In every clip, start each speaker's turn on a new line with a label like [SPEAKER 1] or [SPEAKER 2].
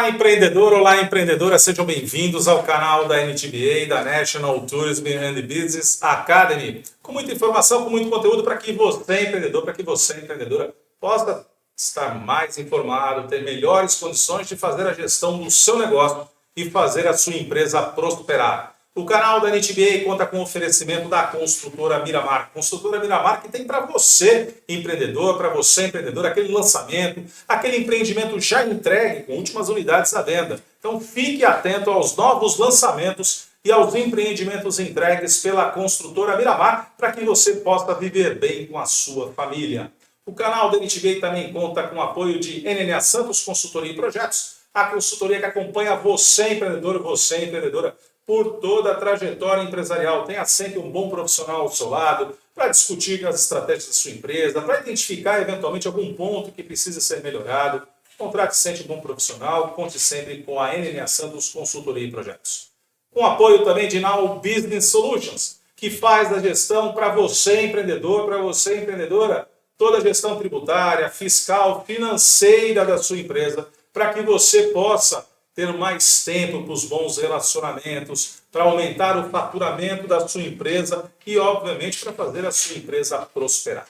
[SPEAKER 1] Olá, empreendedor, olá, empreendedora, sejam bem-vindos ao canal da NTBA, da National Tourism and Business Academy, com muita informação, com muito conteúdo para que você, empreendedor, para que você, empreendedora, possa estar mais informado, ter melhores condições de fazer a gestão do seu negócio e fazer a sua empresa prosperar. O canal da NTBA conta com o oferecimento da Construtora Miramar. Construtora Miramar que tem para você, empreendedor, para você, empreendedor, aquele lançamento, aquele empreendimento já entregue com últimas unidades à venda. Então fique atento aos novos lançamentos e aos empreendimentos entregues pela Construtora Miramar para que você possa viver bem com a sua família. O canal da NTBA também conta com o apoio de NNA Santos Consultoria e Projetos, a consultoria que acompanha você, empreendedor, você, empreendedora, por toda a trajetória empresarial. Tenha sempre um bom profissional ao seu lado para discutir as estratégias da sua empresa, para identificar eventualmente algum ponto que precisa ser melhorado. Contrate sempre um bom profissional, conte sempre com a NNA Santos Consultoria e Projetos. Com apoio também de Now Business Solutions, que faz a gestão para você, empreendedor, para você, empreendedora, toda a gestão tributária, fiscal, financeira da sua empresa, para que você possa ter mais tempo para os bons relacionamentos, para aumentar o faturamento da sua empresa e, obviamente, para fazer a sua empresa prosperar.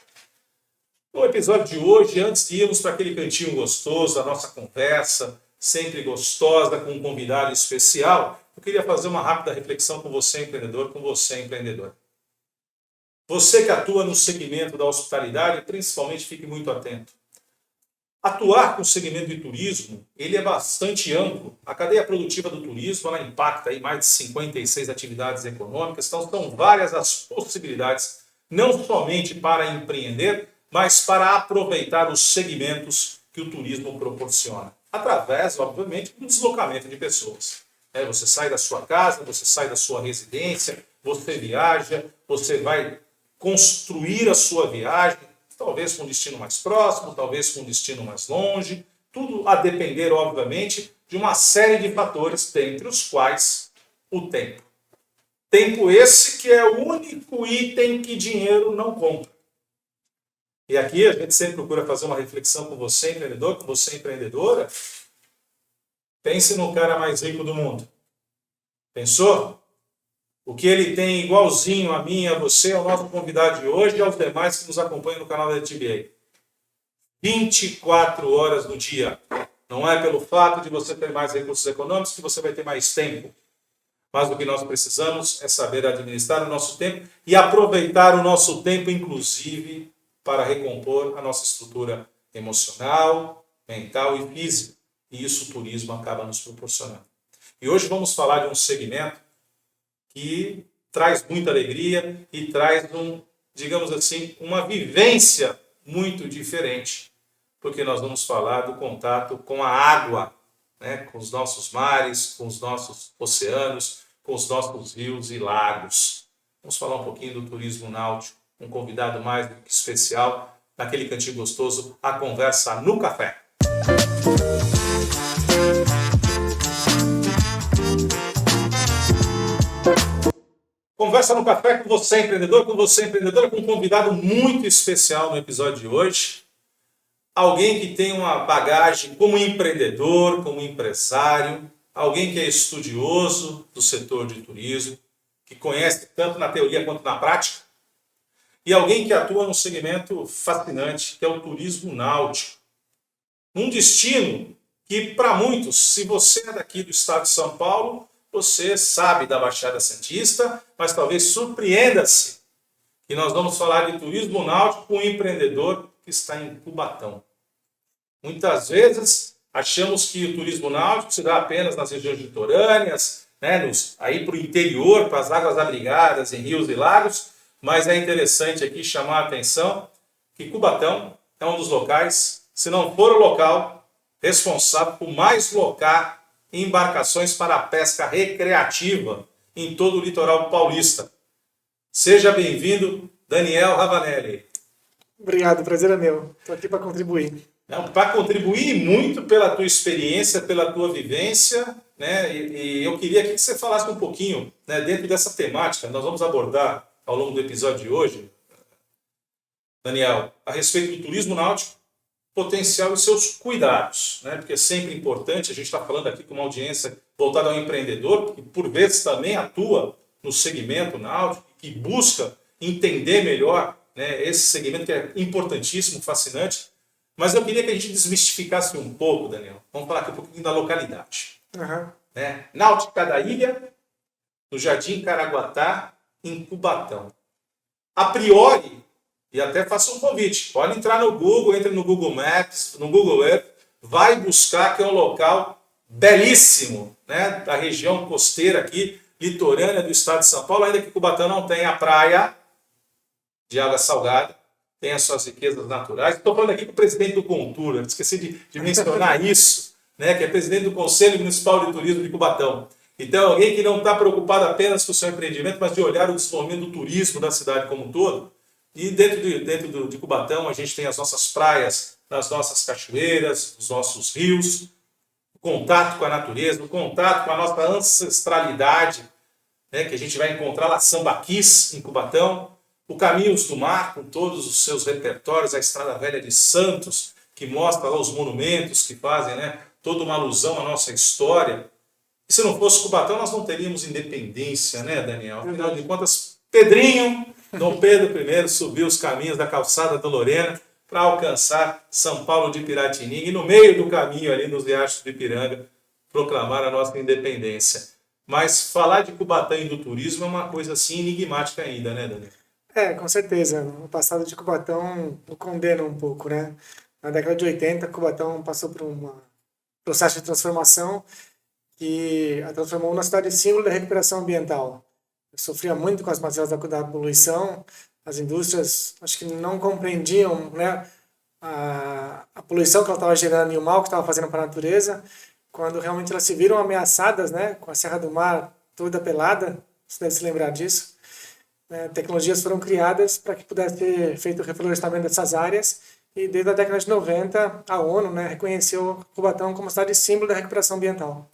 [SPEAKER 1] No episódio de hoje, antes de irmos para aquele cantinho gostoso, a nossa conversa, sempre gostosa, com um convidado especial, eu queria fazer uma rápida reflexão com você, empreendedor, com você, empreendedora. Você que atua no segmento da hospitalidade, principalmente fique muito atento. Atuar com o segmento de turismo, ele é bastante amplo. A cadeia produtiva do turismo, ela impacta aí mais de 56 atividades econômicas, então são várias as possibilidades, não somente para empreender, mas para aproveitar os segmentos que o turismo proporciona. Através, obviamente, do deslocamento de pessoas. Você sai da sua casa, você sai da sua residência, você viaja, você vai construir a sua viagem, talvez com um destino mais próximo, talvez com um destino mais longe, tudo a depender, obviamente, de uma série de fatores, dentre os quais o tempo. Tempo esse que é o único item que dinheiro não compra. E aqui a gente sempre procura fazer uma reflexão com você, empreendedor, com você, empreendedora. Pense no cara mais rico do mundo. Pensou? O que ele tem igualzinho a mim, a você, ao nosso convidado de hoje e aos demais que nos acompanham no canal da NTBA. 24 horas no dia. Não é pelo fato de você ter mais recursos econômicos que você vai ter mais tempo. Mas o que nós precisamos é saber administrar o nosso tempo e aproveitar o nosso tempo, inclusive, para recompor a nossa estrutura emocional, mental e física. E isso o turismo acaba nos proporcionando. E hoje vamos falar de um segmento que traz muita alegria e traz, digamos assim, uma vivência muito diferente, porque nós vamos falar do contato com a água, com os nossos mares, com os nossos oceanos, com os nossos rios e lagos. Vamos falar um pouquinho do turismo náutico, um convidado mais do que especial, naquele cantinho gostoso, a conversa no café. Conversa no café com você, empreendedor, com você, empreendedora, com um convidado muito especial no episódio de hoje. Alguém que tem uma bagagem como empreendedor, como empresário, alguém que é estudioso do setor de turismo, que conhece tanto na teoria quanto na prática, e alguém que atua num segmento fascinante, que é o turismo náutico. Um destino que, para muitos, se você é daqui do estado de São Paulo, você sabe da Baixada Santista, mas talvez surpreenda-se que nós vamos falar de turismo náutico com um empreendedor que está em Cubatão. Muitas vezes achamos que o turismo náutico se dá apenas nas regiões litorâneas, aí para o interior, para as águas abrigadas, em rios e lagos, mas é interessante aqui chamar a atenção que Cubatão é um dos locais, se não for o local, responsável por mais locar embarcações para a pesca recreativa em todo o litoral paulista. Seja bem-vindo, Daniel Ravanelli.
[SPEAKER 2] Obrigado, o prazer é meu. Estou aqui para contribuir.
[SPEAKER 1] Para contribuir muito pela tua experiência, pela tua vivência, e eu queria que você falasse um pouquinho, dentro dessa temática, nós vamos abordar ao longo do episódio de hoje, Daniel, a respeito do turismo náutico, potencial e seus cuidados, né? Porque é sempre importante, a gente está falando aqui com uma audiência voltada ao empreendedor, que por vezes também atua no segmento náutico, que busca entender melhor, né, esse segmento que é importantíssimo, fascinante. Mas eu queria que a gente desmistificasse um pouco, Daniel. Vamos falar aqui um pouquinho da localidade.
[SPEAKER 2] Uhum.
[SPEAKER 1] Né? Náutica da Ilha, no Jardim Caraguatá, em Cubatão. A priori, e até faço um convite, pode entrar no Google, entre no Google Maps, no Google Earth, vai buscar, que é um local belíssimo, né, da região costeira aqui, litorânea do estado de São Paulo, ainda que Cubatão não tenha a praia de água salgada, tem as suas riquezas naturais. Estou falando aqui com o presidente do Contur, eu esqueci de mencionar isso, né, que é presidente do Conselho Municipal de Turismo de Cubatão. Então, alguém que não está preocupado apenas com o seu empreendimento, mas de olhar o desenvolvimento do turismo da cidade como um todo. E dentro de Cubatão, a gente tem as nossas praias, as nossas cachoeiras, os nossos rios, o contato com a natureza, o contato com a nossa ancestralidade, né, que a gente vai encontrar lá Sambaquis, em Cubatão, o Caminhos do Mar, com todos os seus repertórios, a Estrada Velha de Santos, que mostra lá os monumentos que fazem, né, toda uma alusão à nossa história. E se não fosse Cubatão, nós não teríamos independência, né, Daniel? Afinal de contas, Pedrinho, Dom Pedro I, subiu os caminhos da calçada da Lorena para alcançar São Paulo de Piratininga e no meio do caminho ali nos riachos do Ipiranga proclamar a nossa independência. Mas falar de Cubatão e do turismo é uma coisa assim enigmática ainda, né, Daniel?
[SPEAKER 2] Com certeza. O passado de Cubatão o condena um pouco, né? Na década de 80, Cubatão passou por um processo de transformação que a transformou numa cidade símbolo da recuperação ambiental. Sofria muito com as mazelas da poluição, as indústrias acho que não compreendiam, né, a poluição que ela estava gerando e o mal que estava fazendo para a natureza, quando realmente elas se viram ameaçadas, né, com a Serra do Mar toda pelada, você deve se lembrar disso. Tecnologias foram criadas para que pudesse ser feito o reflorestamento dessas áreas e desde a década de 90 a ONU, né, reconheceu Cubatão como cidade símbolo da recuperação ambiental.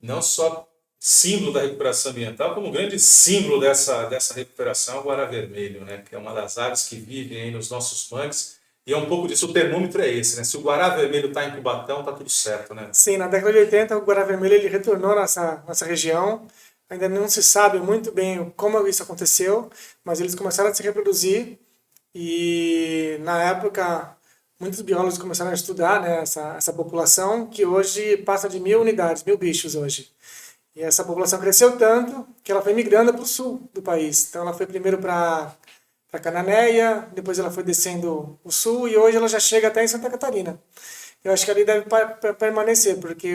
[SPEAKER 1] Não só símbolo da recuperação ambiental, como grande símbolo dessa recuperação é o guará vermelho, né, que é uma das aves que vivem aí nos nossos mangues. E é um pouco disso, o termômetro é esse, né? Se o guará vermelho está em Cubatão, está tudo certo, né?
[SPEAKER 2] Sim, na década de 80 o guará vermelho ele retornou nessa região. Ainda não se sabe muito bem como isso aconteceu, mas eles começaram a se reproduzir e na época muitos biólogos começaram a estudar, né, essa população que hoje passa de 1.000 unidades, 1.000 bichos hoje. E essa população cresceu tanto que ela foi migrando para o sul do país. Então ela foi primeiro para Cananéia, depois ela foi descendo o sul e hoje ela já chega até em Santa Catarina. Eu acho que ali deve permanecer, porque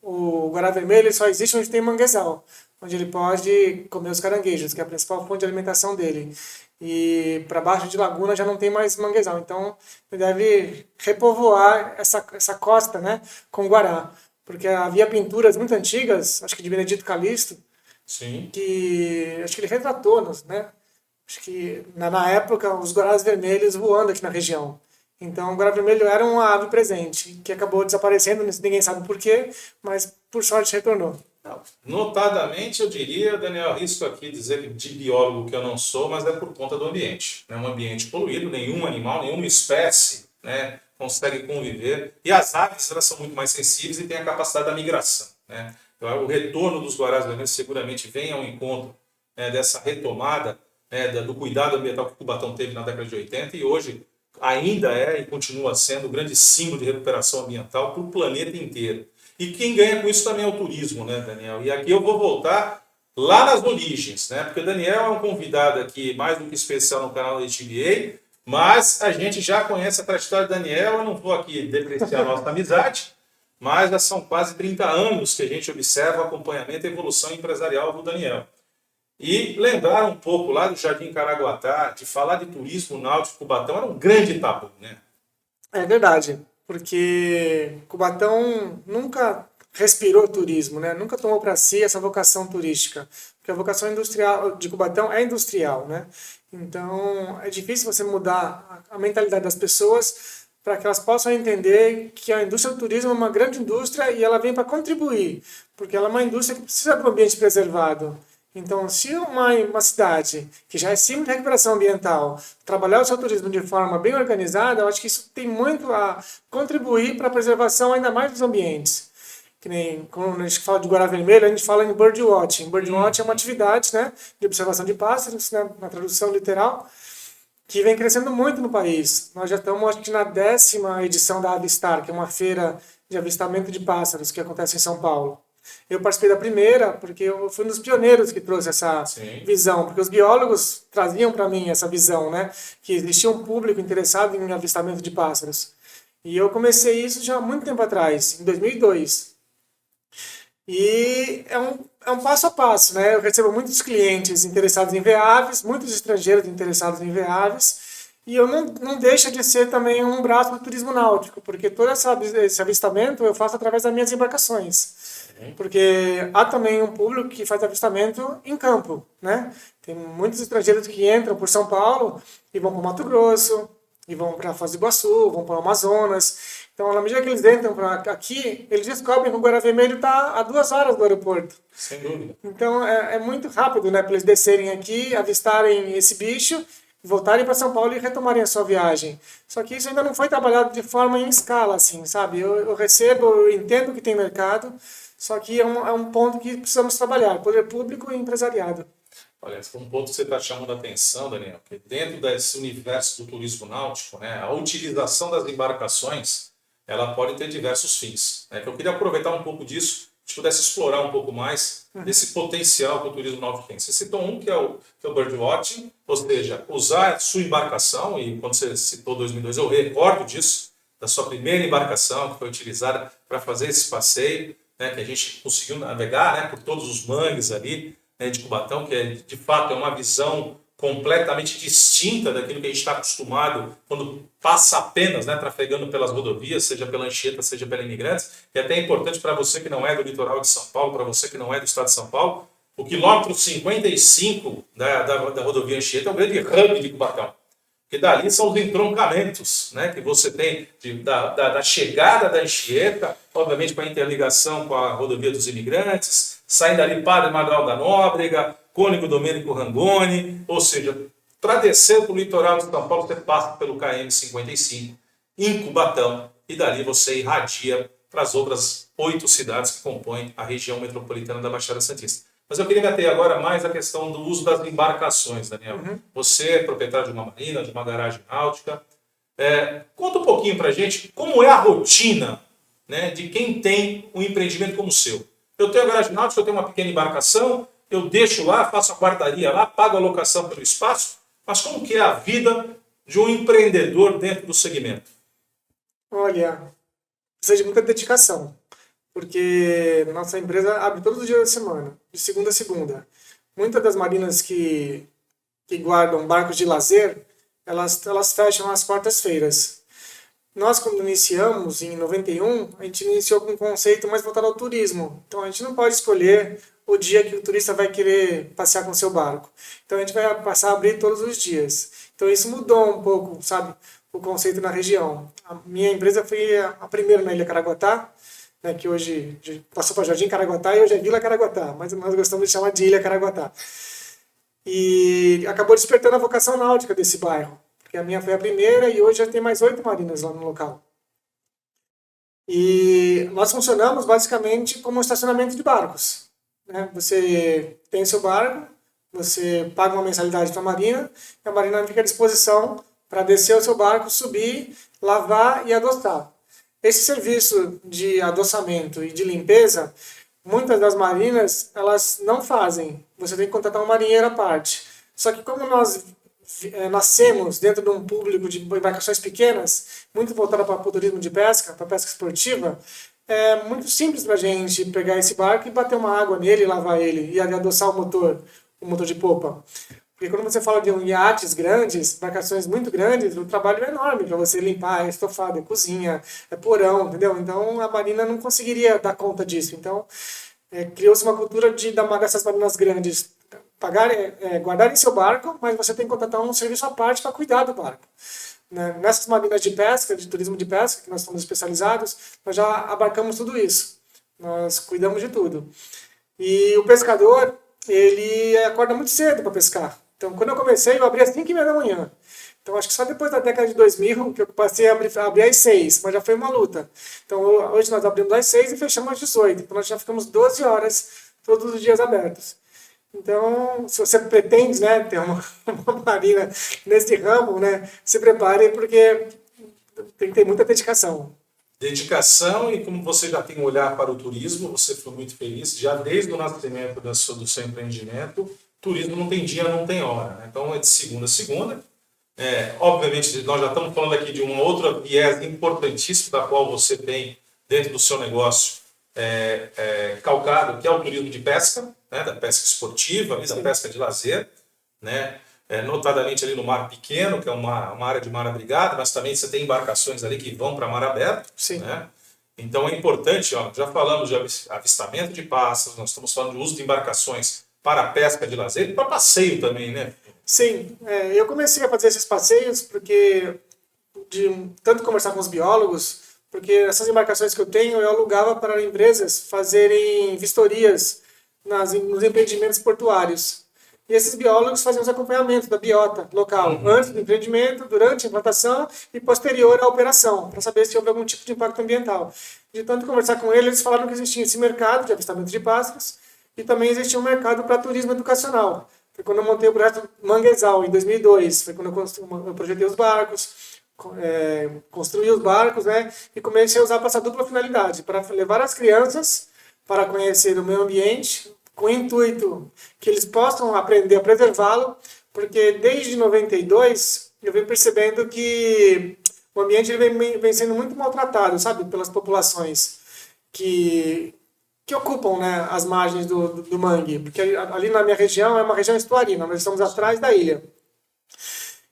[SPEAKER 2] o guará vermelho ele só existe onde tem manguezal, onde ele pode comer os caranguejos, que é a principal fonte de alimentação dele. E para baixo de laguna já não tem mais manguezal, então ele deve repovoar essa costa, né, com guará. Porque havia pinturas muito antigas, acho que de Benedito Calixto,
[SPEAKER 1] Sim.
[SPEAKER 2] que acho que ele retratou, né? Acho que na época os guarás vermelhos voando aqui na região. Então o guará vermelho era uma ave presente, que acabou desaparecendo, ninguém sabe por quê, mas por sorte retornou.
[SPEAKER 1] Notadamente, eu diria, Daniel, arrisco aqui dizer de biólogo que eu não sou, mas é por conta do ambiente. É um ambiente poluído, nenhum animal, nenhuma espécie, né, consegue conviver. E as aves elas são muito mais sensíveis e têm a capacidade da migração, né? Então, o retorno dos guarás vermelhos seguramente vem ao encontro, né, dessa retomada, né, do cuidado ambiental que o Cubatão teve na década de 80 e hoje ainda é e continua sendo o grande símbolo de recuperação ambiental para o planeta inteiro. E quem ganha com isso também é o turismo, né, Daniel? E aqui eu vou voltar lá nas origens, né? Porque o Daniel é um convidado aqui mais do que especial no canal da HBA, mas a gente já conhece a trajetória do Daniel, eu não vou aqui depreciar a nossa amizade, mas já são quase 30 anos que a gente observa o acompanhamento e evolução empresarial do Daniel. E lembrar um pouco lá do Jardim Caraguatá, de falar de turismo náutico Cubatão, era um grande tabu, né?
[SPEAKER 2] É verdade, porque Cubatão nunca respirou turismo, né? Nunca tomou para si essa vocação turística, porque a vocação industrial de Cubatão é industrial, né? Então é difícil você mudar a mentalidade das pessoas para que elas possam entender que a indústria do turismo é uma grande indústria e ela vem para contribuir, porque ela é uma indústria que precisa do ambiente preservado. Então, se uma cidade que já é símbolo de recuperação ambiental trabalhar o seu turismo de forma bem organizada, eu acho que isso tem muito a contribuir para a preservação ainda mais dos ambientes. Que nem quando a gente fala de Guará Vermelho, a gente fala em birdwatching. Birdwatching é uma atividade, né, de observação de pássaros, né, na tradução literal, que vem crescendo muito no país. Nós já estamos, acho que, na 10ª edição da Avistar, que é uma feira de avistamento de pássaros que acontece em São Paulo. Eu participei da primeira porque eu fui um dos pioneiros que trouxe essa visão, porque os biólogos traziam para mim essa visão, né, que existia um público interessado em avistamento de pássaros. E eu comecei isso já há muito tempo atrás, em 2002. E é um passo a passo, né? Eu recebo muitos clientes interessados em ver aves, muitos estrangeiros interessados em ver aves, e eu não deixa de ser também um braço do turismo náutico, porque todo esse avistamento eu faço através das minhas embarcações. Porque há também um público que faz avistamento em campo, né? Tem muitos estrangeiros que entram por São Paulo e vão para o Mato Grosso, e vão para Foz do Iguaçu, vão para o Amazonas. Então, na medida que eles entram aqui, eles descobrem que o Guará Vermelho está a 2 horas do aeroporto.
[SPEAKER 1] Sem dúvida.
[SPEAKER 2] Então, é muito rápido, né, para eles descerem aqui, avistarem esse bicho, voltarem para São Paulo e retomarem a sua viagem. Só que isso ainda não foi trabalhado de forma em escala, assim, sabe? Eu recebo, eu entendo que tem mercado, só que é um ponto que precisamos trabalhar, poder público e empresariado.
[SPEAKER 1] Olha, um ponto que você está chamando a atenção, Daniel, que dentro desse universo do turismo náutico, né, a utilização das embarcações, ela pode ter diversos fins. Né? Que eu queria aproveitar um pouco disso, se pudesse explorar um pouco mais desse potencial que o turismo náutico tem. Você citou um que é o birdwatching, ou seja, usar a sua embarcação, e quando você citou 2002, eu recordo disso, da sua primeira embarcação que foi utilizada para fazer esse passeio, né, que a gente conseguiu navegar, né, por todos os mangues ali, né, de Cubatão, que de fato é uma visão completamente distinta daquilo que a gente está acostumado quando passa apenas, né, trafegando pelas rodovias, seja pela Anchieta, seja pela Imigrantes. E até é importante para você que não é do litoral de São Paulo, para você que não é do estado de São Paulo, o quilômetro 55 da rodovia Anchieta é um grande hub de Cubatão. Porque dali são os entroncamentos, né, que você tem da chegada da Anchieta, obviamente com a interligação com a rodovia dos Imigrantes, saindo dali Padre Manuel da Nóbrega, Cônego Domênico Rangoni, ou seja, para descer para o litoral de São Paulo, você passa pelo KM-55, em Cubatão, e dali você irradia para as outras 8 cidades que compõem a região metropolitana da Baixada Santista. Mas eu queria meter agora mais a questão do uso das embarcações, Daniel. Você é proprietário de uma marina, de uma garagem náutica. Conta um pouquinho para a gente como é a rotina, né, de quem tem um empreendimento como o seu. Eu tenho a garagem náutica, eu tenho uma pequena embarcação, eu deixo lá, faço a guardaria lá, pago a locação pelo espaço, mas como que é a vida de um empreendedor dentro do segmento?
[SPEAKER 2] Olha, precisa de muita dedicação, porque nossa empresa abre todos os dias da semana, de segunda a segunda. Muitas das marinas que guardam barcos de lazer, elas fecham às quartas-feiras. Nós, quando iniciamos, em 91, a gente iniciou com um conceito mais voltado ao turismo. Então, a gente não pode escolher o dia que o turista vai querer passear com o seu barco. Então, a gente vai passar a abrir todos os dias. Então, isso mudou um pouco, sabe, o conceito na região. A minha empresa foi a primeira na Ilha Caraguatá, né, que hoje passou para Jardim Caraguatá e hoje é Vila Caraguatá, mas nós gostamos de chamar de Ilha Caraguatá. E acabou despertando a vocação náutica desse bairro, porque a minha foi a primeira e hoje já tem mais 8 marinas lá no local. E nós funcionamos basicamente como um estacionamento de barcos. Né? Você tem seu barco, você paga uma mensalidade para a marina, e a marina fica à disposição para descer o seu barco, subir, lavar e adoçar. Esse serviço de adoçamento e de limpeza, muitas das marinas, elas não fazem. Você tem que contratar um marinheiro à parte. Só que como nós nascemos dentro de um público de embarcações pequenas, muito voltado para o turismo de pesca, para a pesca esportiva, é muito simples para a gente pegar esse barco e bater uma água nele, lavar ele e adoçar o motor de popa. Porque quando você fala de iates grandes, embarcações muito grandes, o trabalho é enorme para você limpar, é estofado, é cozinha, é porão, entendeu? Então a marina não conseguiria dar conta disso. Então criou-se uma cultura dessas marinas grandes guardarem seu barco, mas você tem que contratar um serviço à parte para cuidar do barco. Nessas marinas de pesca, de turismo de pesca, que nós somos especializados, nós já abarcamos tudo isso. Nós cuidamos de tudo. E o pescador, ele acorda muito cedo para pescar. Então, quando eu comecei, eu abria às 5h30 da manhã. Então, acho que só depois da década de 2000 que eu passei a abrir às 6, mas já foi uma luta. Então, hoje nós abrimos às 6 e fechamos às 18. Então, nós já ficamos 12 horas todos os dias abertos. Então, se você pretende, né, ter uma marina nesse ramo, né, se prepare porque tem que ter muita dedicação.
[SPEAKER 1] Dedicação, e como você já tem um olhar para o turismo, você foi muito feliz, já desde o nascimento do seu empreendimento, turismo não tem dia, não tem hora, né? Então é de segunda a segunda. Obviamente, nós já estamos falando aqui de uma outra viés importantíssima da qual você tem dentro do seu negócio calcado, que é o turismo de pesca, né? Da pesca esportiva, da pesca de lazer, né? Notadamente ali no mar pequeno, que é uma área de mar abrigado, mas também você tem embarcações ali que vão para mar aberto.
[SPEAKER 2] Sim.
[SPEAKER 1] Né? Então é importante, ó, já falamos de avistamento de pássaros, nós estamos falando do uso de embarcações para pesca de lazer e para passeio também, né?
[SPEAKER 2] Sim, eu comecei a fazer esses passeios porque de tanto conversar com os biólogos, porque essas embarcações que eu tenho eu alugava para empresas fazerem vistorias nos empreendimentos portuários. E esses biólogos faziam os acompanhamentos da biota local, antes do empreendimento, durante a implantação e posterior à operação, para saber se houve algum tipo de impacto ambiental. De tanto conversar com eles, eles falaram que existia esse mercado de avistamento de pássaros e também existia um mercado para turismo educacional. Foi quando eu montei o projeto Manguezal, em 2002. Foi quando eu projetei os barcos, construí os barcos, né? E comecei a usar para essa dupla finalidade, para levar as crianças para conhecer o meio ambiente, com o intuito que eles possam aprender a preservá-lo, porque desde 92 eu venho percebendo que o ambiente ele vem sendo muito maltratado, sabe, pelas populações que ocupam, né, as margens do mangue, porque ali na minha região é uma região estuarina, nós estamos atrás da ilha.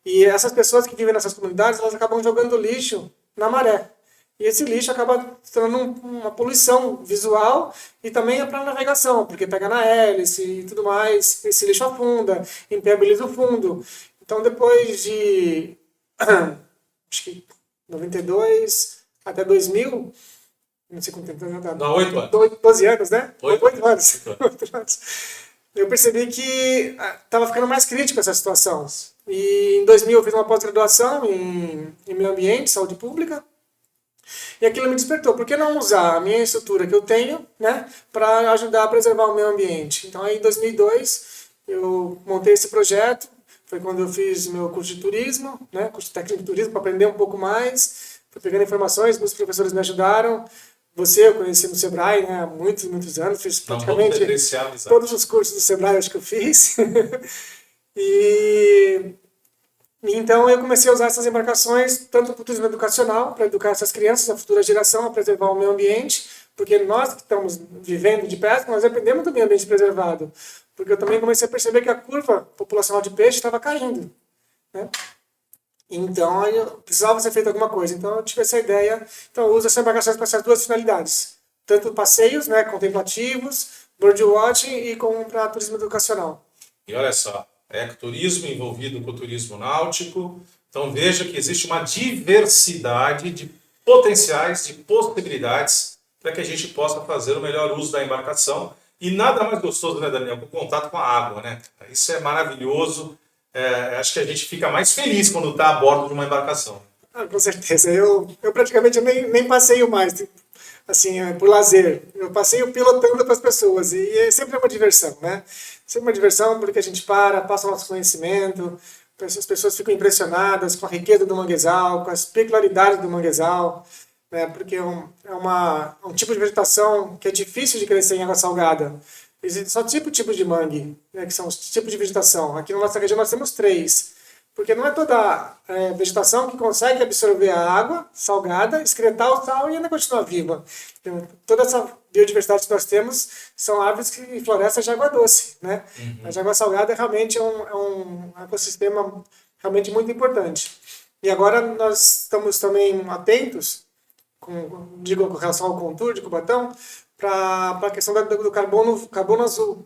[SPEAKER 2] E essas pessoas que vivem nessas comunidades, elas acabam jogando lixo na maré. E esse lixo acaba se tornando uma poluição visual e também é para navegação, porque pega na hélice e tudo mais, esse lixo afunda, impermeabiliza o fundo. Então, depois de, acho que 92 até 2000, não sei quanto tempo,
[SPEAKER 1] dá 8 anos.
[SPEAKER 2] 12 anos, né?
[SPEAKER 1] 8
[SPEAKER 2] anos. 8 anos. Eu percebi que estava ficando mais crítica essa situação. E em 2000 eu fiz uma pós-graduação em meio ambiente, saúde pública. E aquilo me despertou. Por que não usar a minha estrutura que eu tenho, né, para ajudar a preservar o meio ambiente? Então, aí, em 2002, eu montei esse projeto. Foi quando eu fiz meu curso de turismo, né, curso técnico de turismo, para aprender um pouco mais. Fui pegando informações, muitos professores me ajudaram. Eu conheci no Sebrae, né, há muitos, muitos anos. Fiz praticamente todos os cursos do Sebrae, acho que eu fiz. Então eu comecei a usar essas embarcações tanto para o turismo educacional, para educar essas crianças, a futura geração, a preservar o meio ambiente, porque nós que estamos vivendo de pesca, nós dependemos do meio ambiente preservado. Porque eu também comecei a perceber que a curva populacional de peixe estava caindo, né? Então eu precisava ser feito alguma coisa. Então eu tive essa ideia, então eu uso essas embarcações para essas duas finalidades. Tanto passeios, né, contemplativos, birdwatching e para turismo educacional.
[SPEAKER 1] E olha só, ecoturismo envolvido com o turismo náutico. Então veja que existe uma diversidade de potenciais, de possibilidades para que a gente possa fazer o melhor uso da embarcação. E nada mais gostoso, né, Daniel, que o contato com a água, né? Isso é maravilhoso. Acho que a gente fica mais feliz quando está a bordo de uma embarcação.
[SPEAKER 2] Com certeza. Eu praticamente nem passeio mais, assim, por lazer. Eu passeio pilotando para as pessoas e é sempre uma diversão, né? Sempre uma diversão porque a gente passa o nosso conhecimento, as pessoas ficam impressionadas com a riqueza do manguezal, com as peculiaridades do manguezal, né? Porque é um tipo de vegetação que é difícil de crescer em água salgada. Existem só tipos de mangue, né, que são os tipos de vegetação. Aqui na nossa região nós temos 3, porque não é toda vegetação que consegue absorver a água salgada, excretar o sal e ainda continuar viva. Então, toda essa biodiversidade que nós temos são árvores e florestas de água doce, né? A de água salgada realmente é um ecossistema realmente muito importante. E agora nós estamos também atentos, com relação ao Contour de Cubatão, para a questão do carbono azul,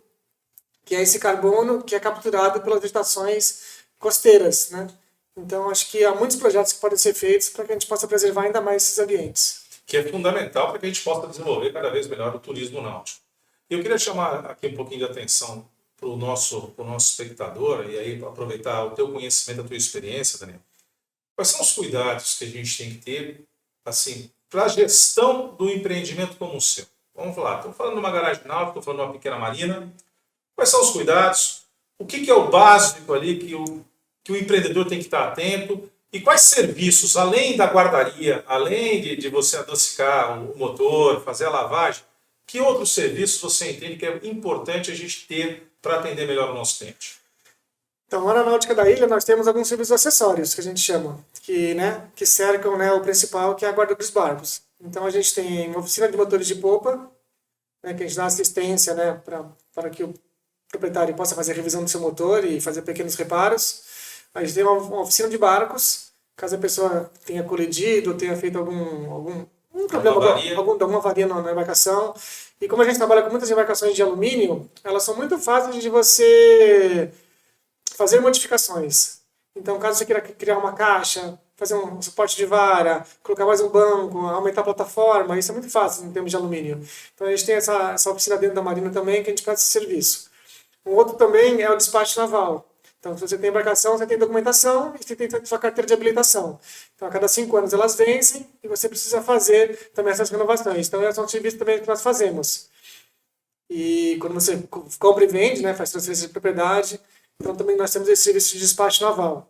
[SPEAKER 2] que é esse carbono que é capturado pelas vegetações costeiras, né? Então, acho que há muitos projetos que podem ser feitos para que a gente possa preservar ainda mais esses ambientes.
[SPEAKER 1] Que é fundamental para que a gente possa desenvolver cada vez melhor o turismo náutico. Eu queria chamar aqui um pouquinho de atenção pro nosso espectador, e aí aproveitar o teu conhecimento, a tua experiência, Daniel. Quais são os cuidados que a gente tem que ter, assim, para a gestão do empreendimento como o seu? Vamos lá, estou falando de uma garagem náutica, estou falando de uma pequena marina. Quais são os cuidados? O que é o básico ali que o empreendedor tem que estar atento? E quais serviços, além da guardaria, além de você adocicar o motor, fazer a lavagem, que outros serviços você entende que é importante a gente ter para atender melhor o nosso cliente?
[SPEAKER 2] Então, lá na Náutica da Ilha, nós temos alguns serviços acessórios, que a gente chama, que cercam, né, o principal, que é a guarda dos barcos. Então, a gente tem uma oficina de motores de popa, né, que a gente dá assistência, né, para que o proprietário possa fazer a revisão do seu motor e fazer pequenos reparos. A gente tem uma oficina de barcos, caso a pessoa tenha colidido, tenha feito algum problema, alguma avaria na embarcação. E como a gente trabalha com muitas embarcações de alumínio, elas são muito fáceis de você fazer modificações. Então, caso você queira criar uma caixa, fazer um suporte de vara, colocar mais um banco, aumentar a plataforma, isso é muito fácil em termos de alumínio. Então, a gente tem essa oficina dentro da Marina também, que a gente presta esse serviço. Um outro também é o despacho naval. Então, se você tem embarcação, você tem documentação e você tem sua carteira de habilitação. Então, a cada 5 anos elas vencem e você precisa fazer também essas renovações. Então, esse é um serviço também que nós fazemos. E quando você compra e vende, né, faz transferência de propriedade, então também nós temos esse serviço de despacho naval.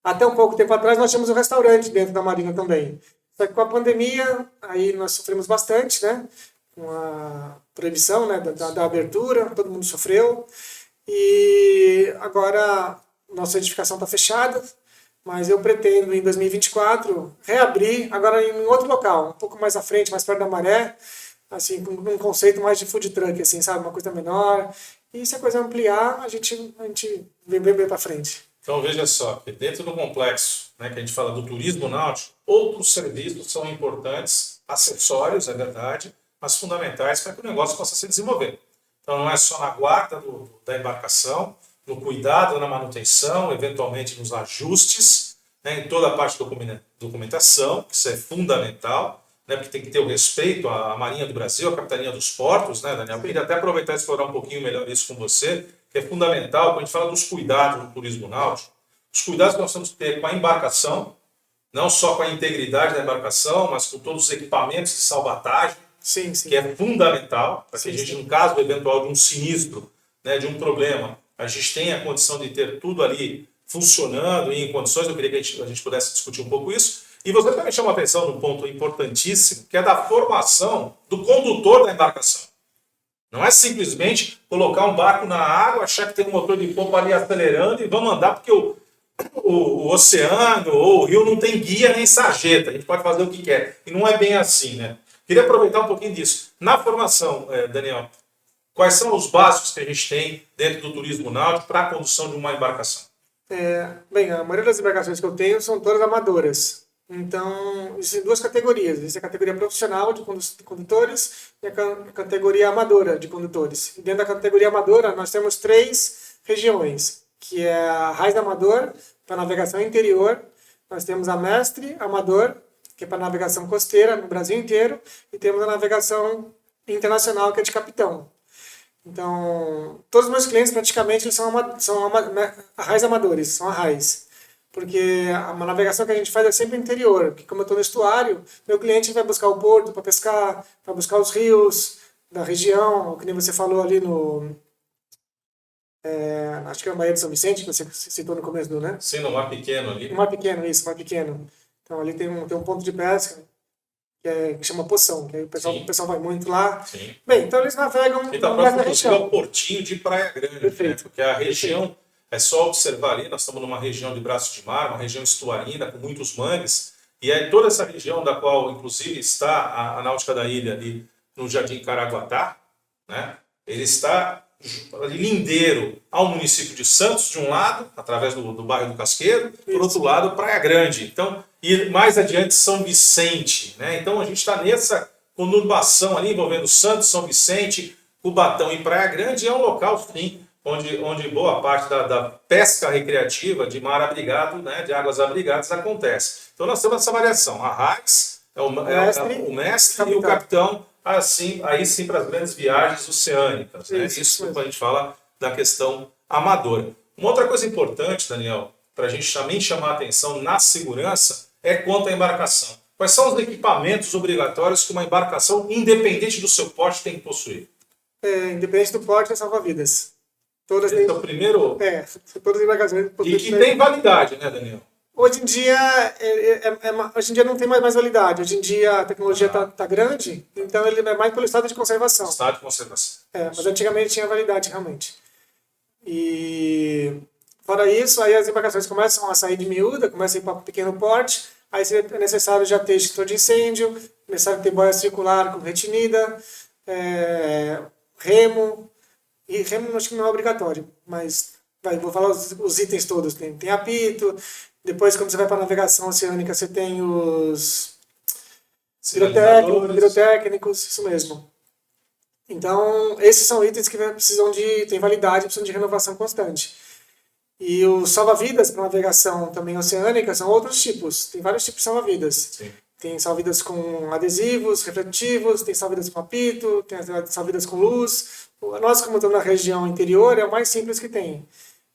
[SPEAKER 2] Até um pouco tempo atrás nós tínhamos um restaurante dentro da Marina também. Só que com a pandemia, aí nós sofremos bastante, né? Com a proibição, né, da abertura, todo mundo sofreu. E agora nossa edificação está fechada, mas eu pretendo em 2024 reabrir agora em outro local, um pouco mais à frente, mais perto da Maré, assim, com um conceito mais de food truck, assim, sabe? Uma coisa menor. E se a coisa ampliar, a gente vem bem para frente.
[SPEAKER 1] Então veja só, que dentro do complexo, né, que a gente fala do turismo náutico, outros serviços são importantes, acessórios, é verdade, mas fundamentais para que o negócio possa se desenvolver. Então não é só na guarda da embarcação, no cuidado na manutenção, eventualmente nos ajustes, né, em toda a parte de documentação, que isso é fundamental, né, porque tem que ter o respeito à Marinha do Brasil, à Capitania dos Portos, né, Daniel? Eu queria até aproveitar e explorar um pouquinho melhor isso com você, que é fundamental quando a gente fala dos cuidados no turismo náutico, os cuidados que nós temos que ter com a embarcação, não só com a integridade da embarcação, mas com todos os equipamentos de salvatagem,
[SPEAKER 2] sim.
[SPEAKER 1] que é fundamental, para que a gente, no caso eventual de um sinistro, né, de um problema, a gente tenha a condição de ter tudo ali funcionando e em condições. Eu queria que a gente pudesse discutir um pouco isso. E você também chama a atenção num ponto importantíssimo, que é da formação do condutor da embarcação. Não é simplesmente colocar um barco na água, achar que tem um motor de pompa ali acelerando e vamos andar porque o oceano ou o rio não tem guia nem sarjeta. A gente pode fazer o que quer. E não é bem assim, né? Queria aproveitar um pouquinho disso. Na formação, Daniel, quais são os básicos que a gente tem dentro do turismo náutico para a condução de uma embarcação?
[SPEAKER 2] Bem, a maioria das embarcações que eu tenho são todas amadoras. Então, existem duas categorias. Existe a categoria profissional de condutores e a categoria amadora de condutores. E dentro da categoria amadora, nós temos 3 regiões, que é a Raiz Amador, para navegação interior. Nós temos a Mestre Amador, que é para navegação costeira no Brasil inteiro. E temos a navegação internacional, que é de capitão. Então, todos os meus clientes praticamente são arrais amadores, são arrais. Porque a navegação que a gente faz é sempre interior, porque como eu estou no estuário, meu cliente vai buscar o porto para pescar, vai buscar os rios da região, o que nem você falou ali acho que é a Baía de São Vicente, que você citou no começo do, né?
[SPEAKER 1] Sim, no Mar Pequeno ali.
[SPEAKER 2] No Mar Pequeno, isso, Mar Pequeno. Então ali tem um ponto de pesca, que chama Poção, que aí o pessoal vai muito lá.
[SPEAKER 1] Sim.
[SPEAKER 2] Bem, então eles navegam
[SPEAKER 1] e tá
[SPEAKER 2] mais na
[SPEAKER 1] região.
[SPEAKER 2] região.
[SPEAKER 1] É o portinho de Praia Grande, né? Porque a região, é só observar ali, nós estamos numa região de Braços de Mar, uma região estuarina, com muitos mangues, e é toda essa região da qual, inclusive, está a Náutica da Ilha ali no Jardim Caraguatá, né? Ele está lindeiro ao município de Santos, de um lado, através do bairro do Casqueiro, por outro lado, Praia Grande. Então, e mais adiante, São Vicente, né? Então, a gente está nessa conurbação ali, envolvendo Santos, São Vicente, Cubatão e Praia Grande, é um local, sim, onde boa parte da pesca recreativa de mar abrigado, né, de águas abrigadas, acontece. Então, nós temos essa variação. A RAIS é o mestre e o capitão, assim, aí sim para as grandes viagens oceânicas. Né? Isso quando a gente fala da questão amadora. Uma outra coisa importante, Daniel, para a gente também chamar a atenção na segurança, é quanto à embarcação. Quais são os equipamentos obrigatórios que uma embarcação, independente do seu porte, tem que possuir?
[SPEAKER 2] Independente do porte, é salva-vidas. Todas
[SPEAKER 1] Esse é o primeiro...
[SPEAKER 2] todas as embarcações...
[SPEAKER 1] E que tem validade, né, Daniel?
[SPEAKER 2] Hoje em dia, hoje em dia não tem mais validade. Hoje em dia a tecnologia tá grande, então ele é mais pelo estado de conservação.
[SPEAKER 1] Estado de conservação.
[SPEAKER 2] Mas antigamente tinha validade, realmente. E fora isso, aí as embarcações começam a sair de miúda, começam a ir para pequeno porte, aí é necessário já ter extintor de incêndio, necessário ter boia circular com retinida, remo, e remo acho que não é obrigatório, mas vou falar os itens todos. Tem apito, depois quando você vai para a navegação oceânica você tem os pirotécnicos, isso mesmo. Então, esses são itens que têm validade, precisam de renovação constante. E os salva-vidas para navegação também oceânica são outros tipos. Tem vários tipos de salva-vidas. Tem salva-vidas com adesivos, refletivos, tem salva-vidas com apito, tem salva-vidas com luz. Nós, como estamos na região interior, é o mais simples que tem.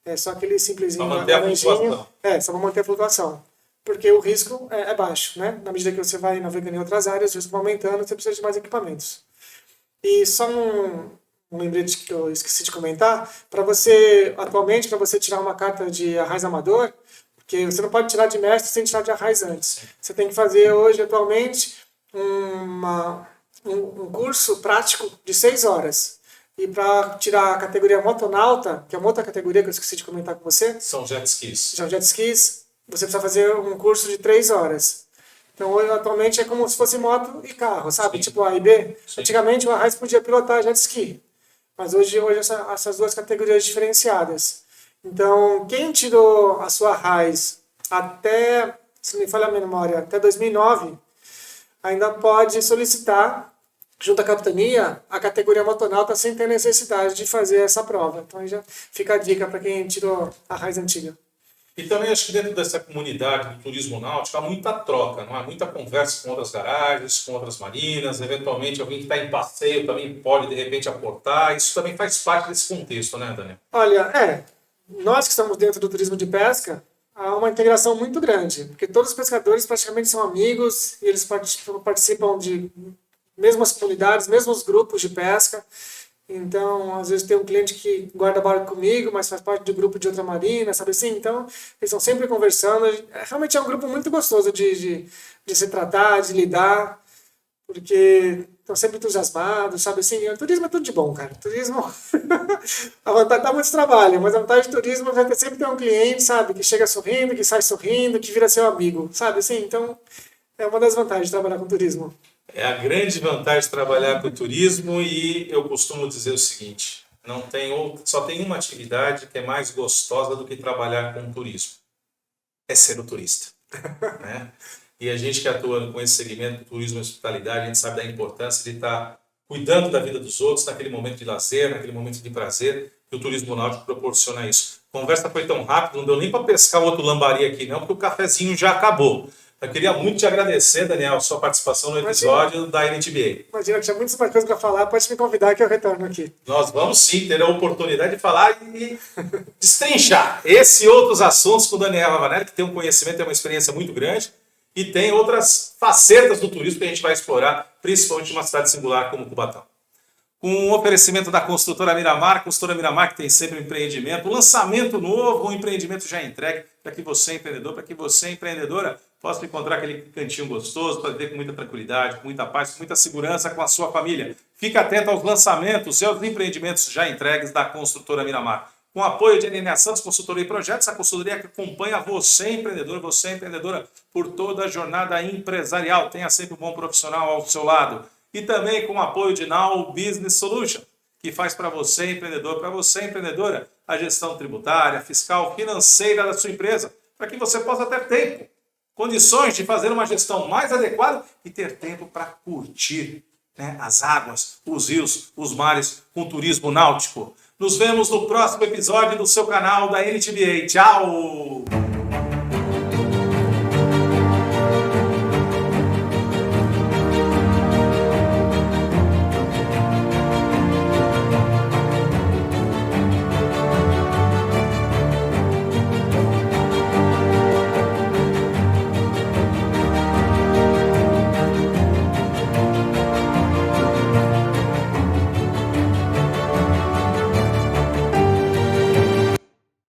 [SPEAKER 2] É só aquele simplesinho.
[SPEAKER 1] Para manter a flutuação.
[SPEAKER 2] Só para manter a flutuação. Porque o risco é baixo, né? Na medida que você vai navegando em outras áreas, o risco vai aumentando, você precisa de mais equipamentos. E só um lembrete que eu esqueci de comentar, atualmente, para você tirar uma carta de arraiz amador, porque você não pode tirar de mestre sem tirar de arraiz antes. Você tem que fazer hoje, atualmente, um curso prático de 6 horas. E para tirar a categoria motonauta, que é uma outra categoria que eu esqueci de comentar com você.
[SPEAKER 1] São jet skis.
[SPEAKER 2] São jet skis. Você precisa fazer um curso de 3 horas. Então, hoje, atualmente, é como se fosse moto e carro, sabe? Sim. Tipo A e B. Sim. Antigamente, o arraiz podia pilotar jet ski. Mas hoje essas duas categorias diferenciadas. Então, quem tirou a sua arraiz até, se não me falha a memória, até 2009, ainda pode solicitar, junto à capitania, a categoria motonauta sem ter necessidade de fazer essa prova. Então, aí já fica a dica para quem tirou a arraiz antiga.
[SPEAKER 1] E também acho que dentro dessa comunidade do turismo náutico há muita troca, não há muita conversa com outras garagens, com outras marinas, eventualmente alguém que está em passeio também pode de repente aportar, isso também faz parte desse contexto, né, Daniel?
[SPEAKER 2] Olha, nós que estamos dentro do turismo de pesca, há uma integração muito grande, porque todos os pescadores praticamente são amigos e eles participam de mesmas comunidades, mesmos grupos de pesca. Então, às vezes tem um cliente que guarda barco comigo, mas faz parte do grupo de outra marina, sabe assim? Então, eles estão sempre conversando. Realmente é um grupo muito gostoso de se tratar, de lidar, porque estão sempre entusiasmados, sabe assim? O turismo é tudo de bom, cara. O turismo, a vantagem dá muito trabalho, mas a vantagem do turismo é sempre ter um cliente, sabe? Que chega sorrindo, que sai sorrindo, que vira seu amigo, sabe assim? Então, é uma das vantagens de trabalhar com turismo.
[SPEAKER 1] É a grande vantagem de trabalhar com turismo e eu costumo dizer o seguinte, só tem uma atividade que é mais gostosa do que trabalhar com turismo, é ser o turista. Né? E a gente que atua com esse segmento do turismo e hospitalidade, a gente sabe da importância de estar cuidando da vida dos outros naquele momento de lazer, naquele momento de prazer, e o turismo náutico proporciona isso. A conversa foi tão rápida, não deu nem para pescar outro lambari aqui não, porque o cafezinho já acabou. Eu queria muito te agradecer, Daniel, a sua participação no episódio da NTBA.
[SPEAKER 2] Imagina que tinha muitas mais coisas para falar, pode me convidar que eu retorno aqui.
[SPEAKER 1] Nós vamos sim ter a oportunidade de falar e destrinchar esse e outros assuntos com o Daniel Ravanelli, que tem um conhecimento, tem uma experiência muito grande e tem outras facetas do turismo que a gente vai explorar, principalmente numa cidade singular como Cubatão. Com o oferecimento da Construtora Miramar, Construtora Miramar que tem sempre um empreendimento, um lançamento novo, um empreendimento já entregue para que você, empreendedor, para que você, empreendedora, possa encontrar aquele cantinho gostoso para viver com muita tranquilidade, com muita paz, com muita segurança com a sua família. Fique atento aos lançamentos e aos empreendimentos já entregues da Construtora Miramar. Com apoio de NNA Santos, consultoria e projetos, a consultoria que acompanha você, empreendedor, você, empreendedora, por toda a jornada empresarial. Tenha sempre um bom profissional ao seu lado. E também com o apoio de Now Business Solution, que faz para você, empreendedor, para você, empreendedora, a gestão tributária, fiscal, financeira da sua empresa, para que você possa ter tempo, condições de fazer uma gestão mais adequada e ter tempo para curtir, né, as águas, os rios, os mares com turismo náutico. Nos vemos no próximo episódio do seu canal da NTBA. Tchau!